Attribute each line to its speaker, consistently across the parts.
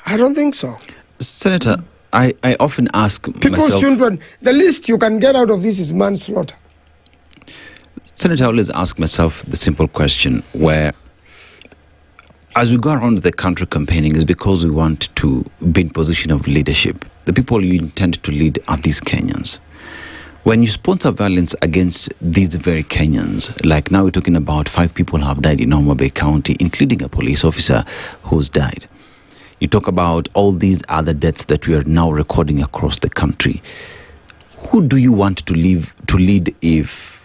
Speaker 1: I don't think so.
Speaker 2: Senator, I often ask
Speaker 1: People's children, the least you can get out of this is manslaughter.
Speaker 2: Senator, I always ask myself the simple question where, as we go around the country campaigning, is because we want to be in position of leadership. The people you intend to lead are these Kenyans. When you sponsor violence against these very Kenyans, like now we're talking about 5 people have died in Homa Bay County, including a police officer who's died. You talk about all these other deaths that we are now recording across the country. Who do you want to lead if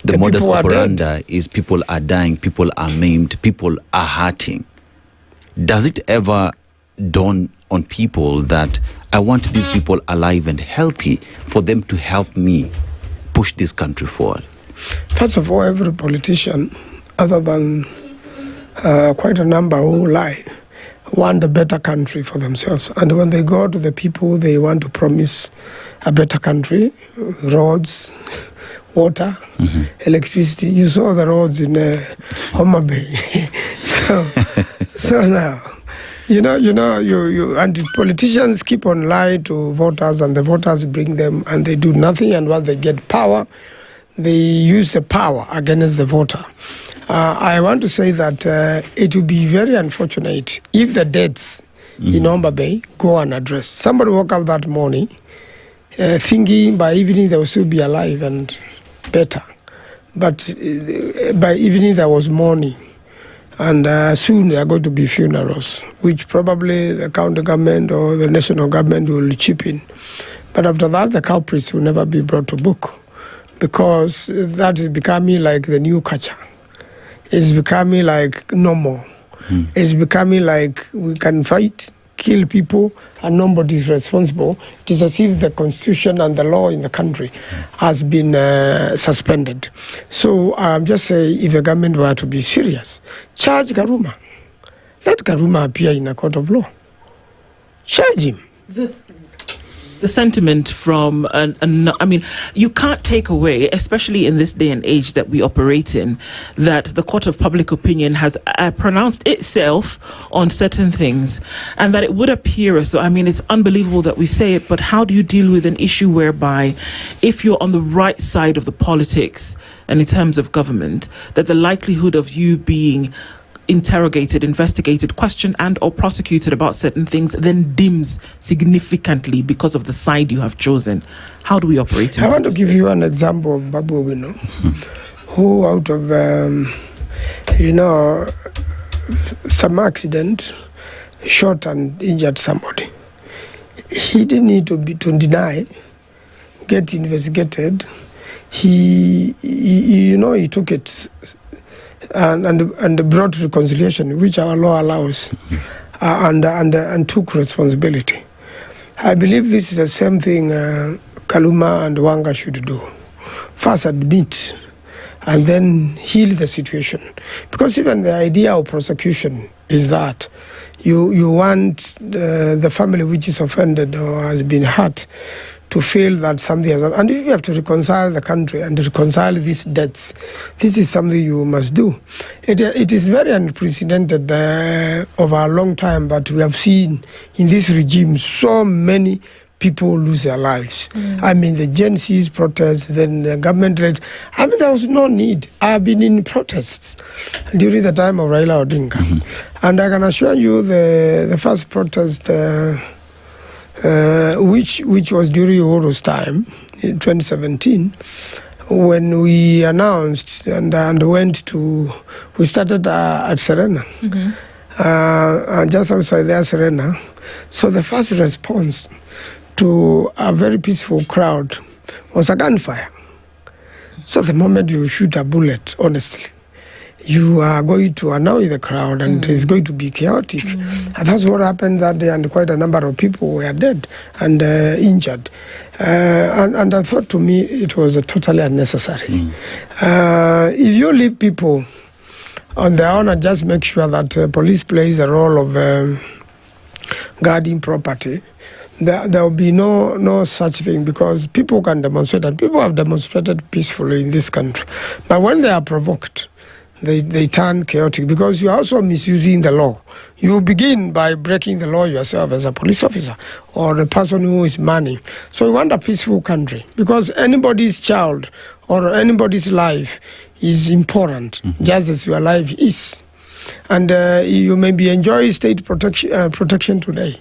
Speaker 2: the modus operandi is people are dying, people are maimed, people are hurting? Does it ever dawn on people that I want these people alive and healthy for them to help me push this country forward?
Speaker 1: First of all, every politician, other than quite a number who lie, want a better country for themselves. And when they go to the people, they want to promise a better country, roads, water, electricity. You saw the roads in Homa Bay. so now, and politicians keep on lying to voters, and the voters bring them, and they do nothing. And once they get power, they use the power against the voter. I want to say that it would be very unfortunate if the deaths in Homa Bay go unaddressed. Somebody woke up that morning thinking by evening they will still be alive and better. But by evening there was mourning. And soon there are going to be funerals, which probably the county government or the national government will chip in. But after that, the culprits will never be brought to book, because that is becoming like the new culture. It's becoming like normal. It's becoming like we can fight, kill people, and nobody is responsible. It is as if the constitution and the law in the country has been suspended. So I'm just saying, if the government were to be serious, charge Karuma. Let Karuma appear in a court of law. Charge him.
Speaker 3: The sentiment from, you can't take away, especially in this day and age that we operate in, that the court of public opinion has pronounced itself on certain things, and that it would appear as though, it's unbelievable that we say it, but how do you deal with an issue whereby if you're on the right side of the politics and in terms of government, that the likelihood of you being interrogated, investigated, questioned and or prosecuted about certain things then dims significantly because of the side you have chosen? How do we operate in
Speaker 1: I want to give you an example of Babu Owino, who out of some accident shot and injured somebody. He didn't need to deny, get investigated. He took it and brought reconciliation, which our law allows, and took responsibility. I believe this is the same thing Kaluma and Wanga should do. First admit, and then heal the situation. Because even the idea of prosecution is that you want the family which is offended or has been hurt to feel that something has happened. And if you have to reconcile the country and reconcile these debts, this is something you must do. It is very unprecedented over a long time, but we have seen in this regime so many people lose their lives. The Gen Z's protests, then the government led. There was no need. I have been in protests during the time of Raila Odinga. And I can assure you the first protest which was during Uhuru's time in 2017, when we announced and we started at Serena, just outside there, Serena. So the first response to a very peaceful crowd was a gunfire. So the moment you shoot a bullet, honestly, you are going to annoy the crowd, and it's going to be chaotic. And that's what happened that day, and quite a number of people were dead and injured. And I thought, to me, it was totally unnecessary. If you leave people on their own and just make sure that police plays the role of guarding property, there will be no such thing, because people can demonstrate, and people have demonstrated peacefully in this country. But when they are provoked, they turn chaotic because you're also misusing the law. You begin by breaking the law yourself as a police officer or a person who is manning. So we want a peaceful country because anybody's child or anybody's life is important, just as your life is. And you maybe enjoy state protection today.